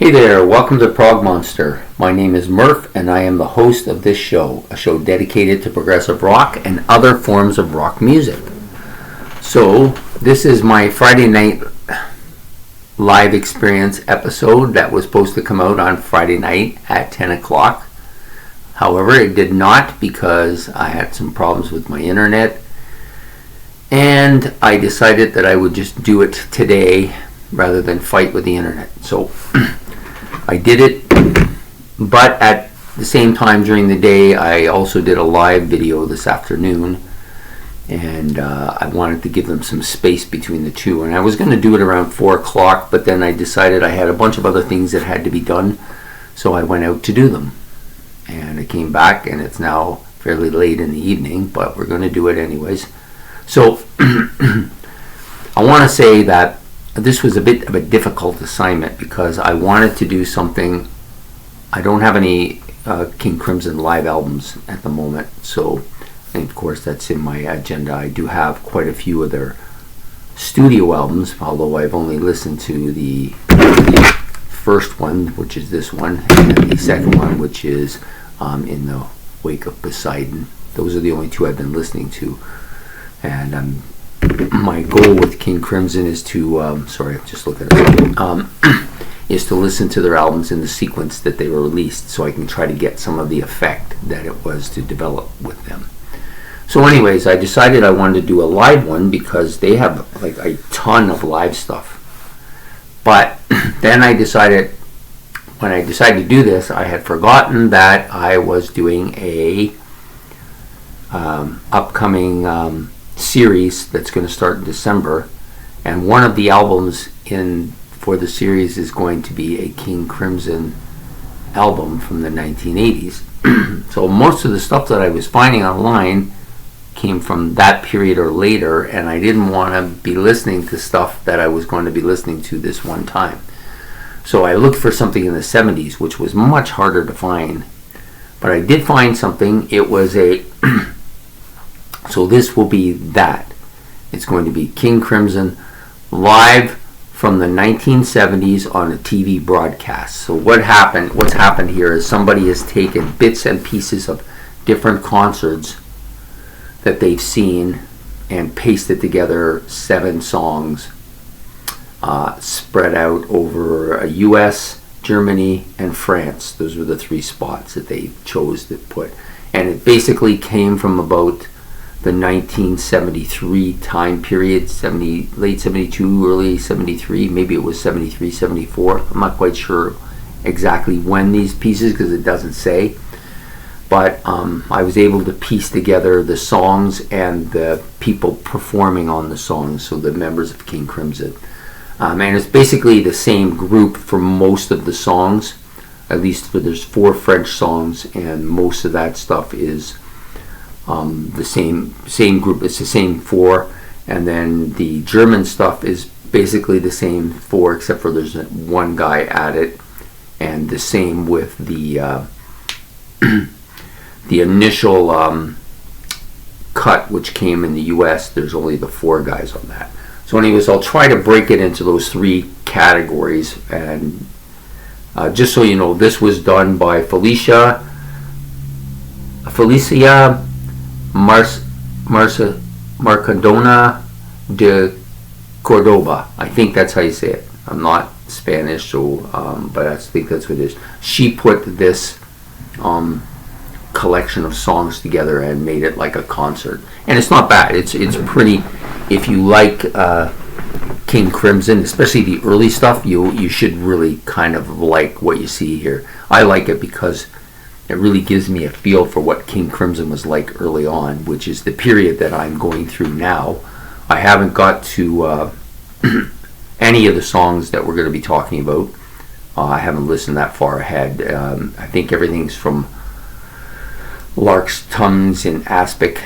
Hey there, welcome to Prog Monster. My name is Murph and I am the host of this show, a show dedicated to progressive rock and other forms of rock music. So, this is my Friday night live experience episode that was supposed to come out on Friday night at 10 o'clock. However, it did not because I had some problems with my internet, and I decided that I would just do it today rather than fight with the internet. So I did it, but at the same time during the day I also did a live video this afternoon, and I wanted to give them some space between the two, and I was going to do it around 4 o'clock, but then I decided I had a bunch of other things that had to be done, so I went out to do them, and I came back and it's now fairly late in the evening, but we're going to do it anyways. So I want to say that this was a bit of a difficult assignment because I wanted to do something. I don't have any King Crimson live albums at the moment, so, and of course that's in my agenda. I do have quite a few of their studio albums, although I've only listened to the first one, which is this one, and the second one, which is In the Wake of Poseidon. Those are the only two I've been listening to, and my goal with King Crimson is to is to listen to their albums in the sequence that they were released, so I can try to get some of the effect that it was to develop with them. So anyways, I decided I wanted to do a live one because they have like a ton of live stuff. But then I decided, when I decided to do this, I had forgotten that I was doing a upcoming series that's going to start in December, and one of the albums for the series is going to be a King Crimson album from the 1980s. So most of the stuff that I was finding online came from that period or later, and I didn't want to be listening to stuff that I was going to be listening to this one time. So I looked for something in the 70s, which was much harder to find, but I did find something. It was a so this will be that. It's going to be King Crimson live from the 1970s on a TV broadcast. So what's happened here is somebody has taken bits and pieces of different concerts that they've seen and pasted together 7 songs spread out over U.S., Germany, and France. Those were the 3 spots that they chose to put. And it basically came from about the 1973 time period, late 72, early 73, maybe it was 73, 74. I'm not quite sure exactly when these pieces, because it doesn't say. But I was able to piece together the songs and the people performing on the songs, so the members of King Crimson. And it's basically the same group for most of the songs, at least there's 4 French songs, and most of that stuff is the same group. It's the same 4, and then the German stuff is basically the same 4, except for there's one guy added, and the same with the the initial cut, which came in the U.S. There's only the 4 guys on that. So anyways, I'll try to break it into those 3 categories, and just so you know, this was done by Felicia Marcadona de Cordoba. I think that's how you say it. I'm not Spanish, so but I think that's what it is. She put this collection of songs together and made it like a concert, and it's not bad. It's pretty. If you like King Crimson, especially the early stuff, you should really kind of like what you see here. I like it because it really gives me a feel for what King Crimson was like early on, which is the period that I'm going through now. I haven't got to any of the songs that we're going to be talking about. I haven't listened that far ahead. I think everything's from Lark's Tongues in Aspic,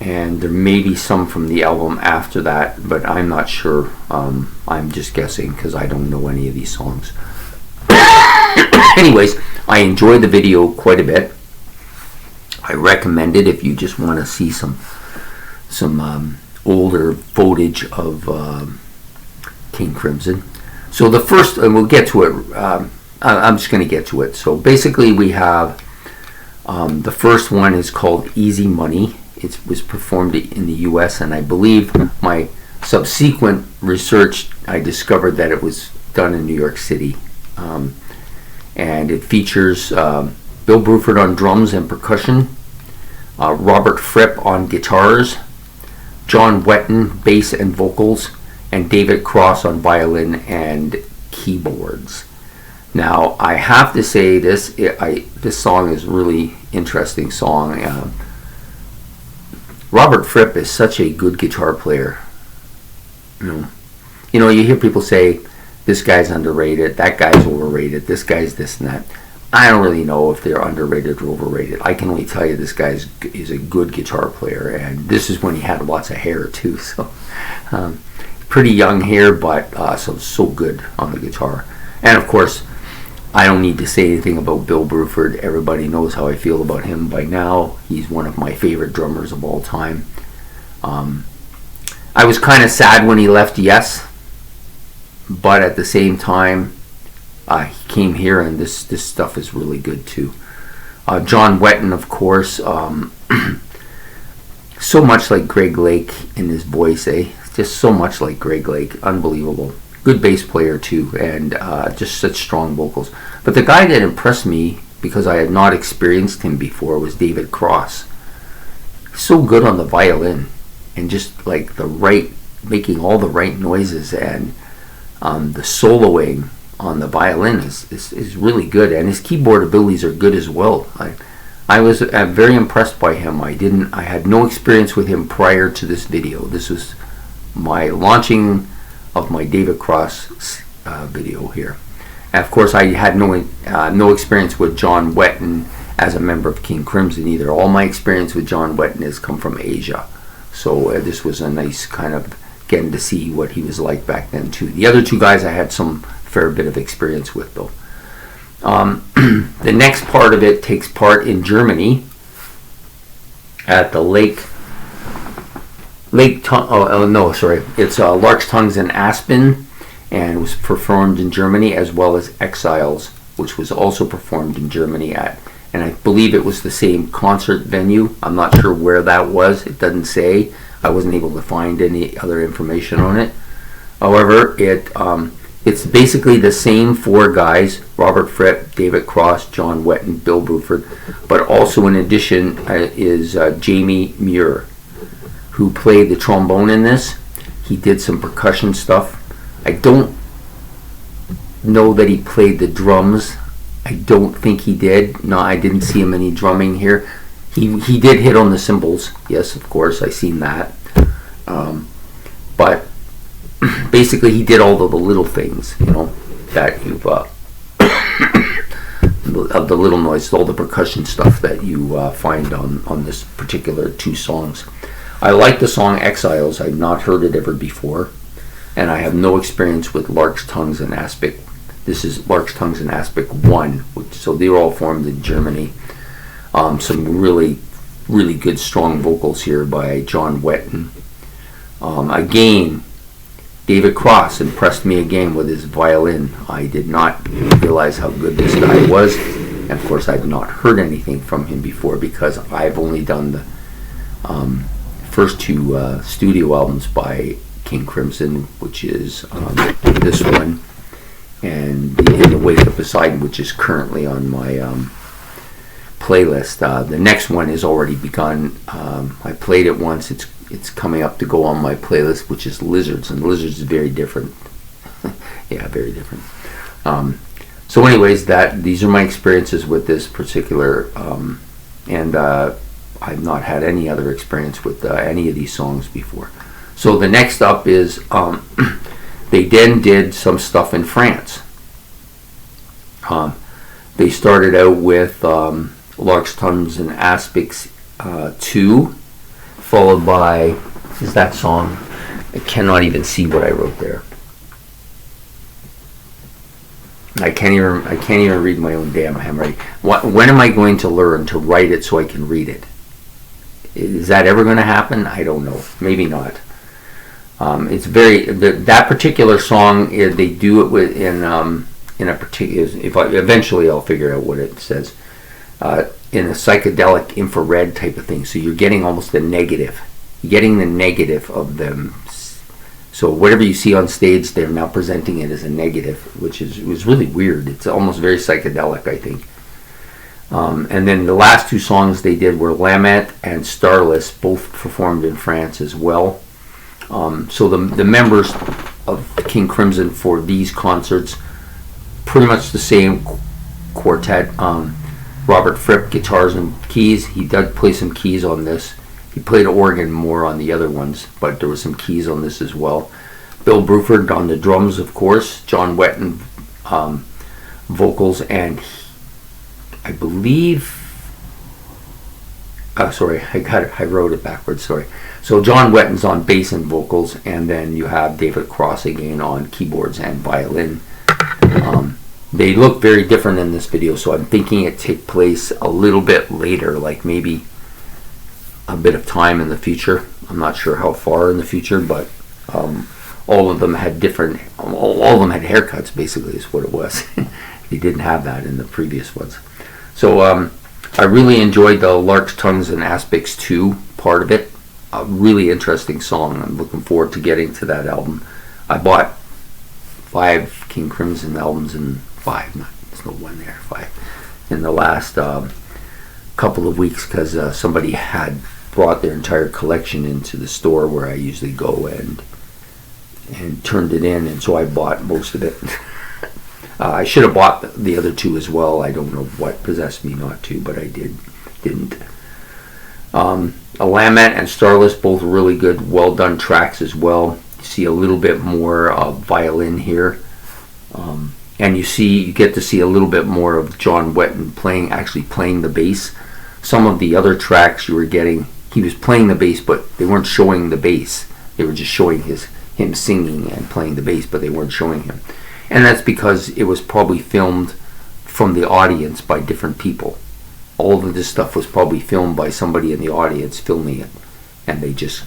and there may be some from the album after that, but I'm not sure. I'm just guessing because I don't know any of these songs. Anyways, I enjoyed the video quite a bit. I recommend it if you just want to see some older footage of King Crimson. So the first, and we'll get to it I'm just going to get to it. So basically we have the first one is called Easy Money. It was performed in the U.S. and I believe my subsequent research, I discovered that it was done in New York City. And it features Bill Bruford on drums and percussion, Robert Fripp on guitars, John Wetton bass and vocals, and David Cross on violin and keyboards. Now, I have to say this song is a really interesting song. Robert Fripp is such a good guitar player. You hear people say, this guy's underrated, that guy's overrated, this guy's this and that. I don't really know if they're underrated or overrated. I can only tell you this guy is a good guitar player, and this is when he had lots of hair too. So, pretty young hair, but so good on the guitar. And of course, I don't need to say anything about Bill Bruford. Everybody knows how I feel about him by now. He's one of my favorite drummers of all time. I was kind of sad when he left Yes, but at the same time, he came here, and this stuff is really good too. John Wetton, of course, so much like Greg Lake in his voice, just so much like Greg Lake, unbelievable. Good bass player too, and just such strong vocals. But the guy that impressed me, because I had not experienced him before, was David Cross. So good on the violin, and just like making all the right noises, and the soloing on the violin is really good, and his keyboard abilities are good as well. I was very impressed by him. I had no experience with him prior to this video. This was my launching of my David Cross video here. And of course, I had no experience with John Wetton as a member of King Crimson either. All my experience with John Wetton has come from Asia. So this was a nice kind of getting to see what he was like back then too. The other two guys I had some fair bit of experience with though. The next part of it takes part in Germany at the it's Lark's Tongues in Aspen, and it was performed in Germany, as well as Exiles, which was also performed in Germany and I believe it was the same concert venue. I'm not sure where that was. It doesn't say. I wasn't able to find any other information on it. However, it's basically the same four guys: Robert Fripp, David Cross, John Wetton, Bill Bruford, but also in addition is Jamie Muir, who played the trombone in this. He did some percussion stuff. I don't know that he played the drums. I don't think he did. No, I didn't see him any drumming here. He did hit on the cymbals. Yes, of course, I seen that. But basically, he did all of the little things, that you've of the little noise, all the percussion stuff that you find on this particular two songs. I like the song Exiles. I've not heard it ever before, and I have no experience with Lark's Tongues and Aspic. This is Lark's Tongues and Aspic 1, so they were all formed in Germany. Some really, really good strong vocals here by John Wetton. Again, David Cross impressed me again with his violin. I did not realize how good this guy was, and of course I've not heard anything from him before, because I've only done the first two studio albums by King Crimson, which is this one, and In the Wake of Poseidon, which is currently on my playlist. The next one is already begun. I played it once. It's coming up to go on my playlist, which is Lizards, and Lizards is very different. Yeah, very different. So anyways, these are my experiences with this particular, and I've not had any other experience with any of these songs before. So the next up is they then did some stuff in France. They started out with Lark's Tongues and Aspics 2, followed by, is that song? I cannot even see what I wrote there. I can't even read my own damn handwriting. When am I going to learn to write it so I can read it? Is that ever going to happen? I don't know. Maybe not. It's that particular song. They do it in a particular, eventually I'll figure out what it says, in a psychedelic infrared type of thing. So you're getting almost the negative. You're getting the negative of them. So whatever you see on stage, they're now presenting it as a negative, which was really weird. It's almost very psychedelic, I think. And then the last two songs they did were Lamette and Starless, both performed in France as well. So the members of King Crimson for these concerts, pretty much the same quartet. Robert Fripp, guitars and keys. He did play some keys on this. He played organ more on the other ones, but there was some keys on this as well. Bill Bruford on the drums, of course. John Wetton, vocals, and I believe... sorry, I wrote it backwards, sorry. So John Wetton's on bass and vocals, and then you have David Cross again on keyboards and violin. They look very different in this video, so I'm thinking it take place a little bit later, like maybe a bit of time in the future. I'm not sure how far in the future, but all of them had different, all of them had haircuts, basically, is what it was. They didn't have that in the previous ones. So I really enjoyed the Lark's Tongues and Aspics 2 part of it. A really interesting song. I'm looking forward to getting to that album. I bought 5 King Crimson albums in 5, there's no 1 there, 5, in the last couple of weeks, because somebody had brought their entire collection into the store where I usually go and turned it in, and so I bought most of it. I should have bought the other 2 as well. I don't know what possessed me not to, but I didn't. Lamette and Starless, both really good, well done tracks as well. You see a little bit more violin here, and you get to see a little bit more of John Wetton actually playing the bass. Some of the other tracks you were getting, he was playing the bass, but they weren't showing the bass. They were just showing him singing and playing the bass, but they weren't showing him. And that's because it was probably filmed from the audience by different people. All of this stuff was probably filmed by somebody in the audience filming it, and they just,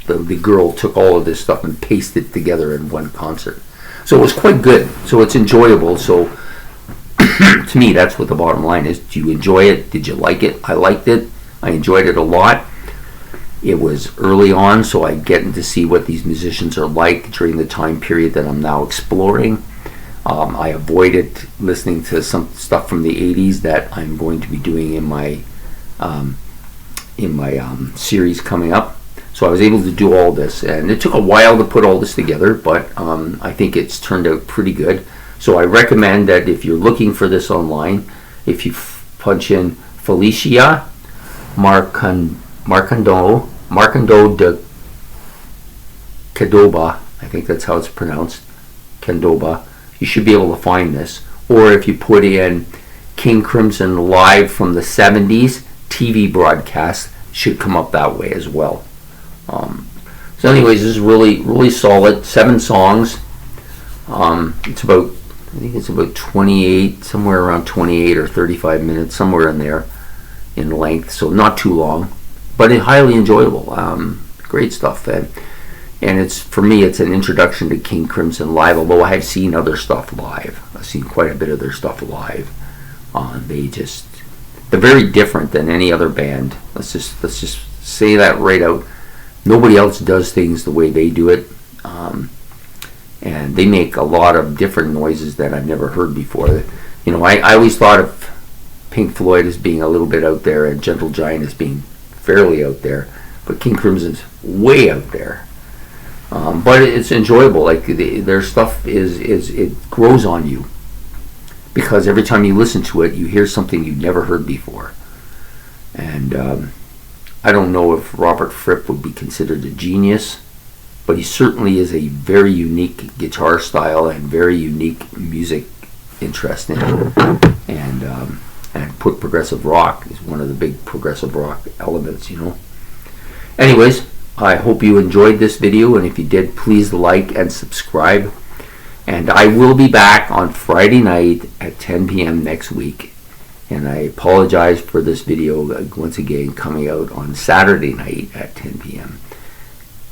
the girl took all of this stuff and pasted it together in one concert. So it was quite good. So it's enjoyable. So to me, that's what the bottom line is. Do you enjoy it? Did you like it? I liked it. I enjoyed it a lot. It was early on, so I get to see what these musicians are like during the time period that I'm now exploring. I avoided listening to some stuff from the 80s that I'm going to be doing in my series coming up. So I was able to do all this, and it took a while to put all this together, but I think it's turned out pretty good. So I recommend that if you're looking for this online, if you punch in Felicia Marcando de Cadoba, I think that's how it's pronounced, Candoba, you should be able to find this. Or if you put in King Crimson live from the 70's TV broadcast, should come up that way as well. So anyways, this is really solid. 7 songs. It's about, I think it's about 28, somewhere around 28 or 35 minutes, somewhere in there in length, so not too long, but highly enjoyable. Great stuff. And it's, for me, it's an introduction to King Crimson live, although I have seen other stuff live. I've seen quite a bit of their stuff live. They're very different than any other band. Let's just say that right out. Nobody else does things the way they do it, and they make a lot of different noises that I've never heard before. You know, I always thought of Pink Floyd as being a little bit out there and Gentle Giant as being fairly out there, but King Crimson's way out there. But it's enjoyable. Like their stuff it grows on you, because every time you listen to it, you hear something you've never heard before. And I don't know if Robert Fripp would be considered a genius, but he certainly is a very unique guitar style and very unique music interest in it. And put progressive rock is one of the big progressive rock elements, you know. Anyways, I hope you enjoyed this video, and if you did, please like and subscribe. And I will be back on Friday night at 10 p.m. next week. And I apologize for this video once again coming out on Saturday night at 10 p.m.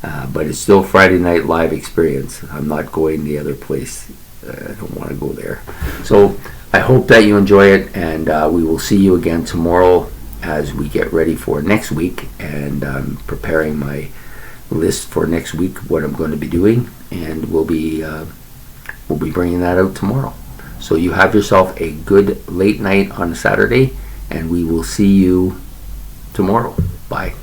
But it's still Friday night live experience. I'm not going the other place I don't want to go there. So I hope that you enjoy it, and we will see you again tomorrow as we get ready for next week. And I'm preparing my list for next week, what I'm going to be doing, and we'll be bringing that out tomorrow. So you have yourself a good late night on Saturday, and we will see you tomorrow. Bye.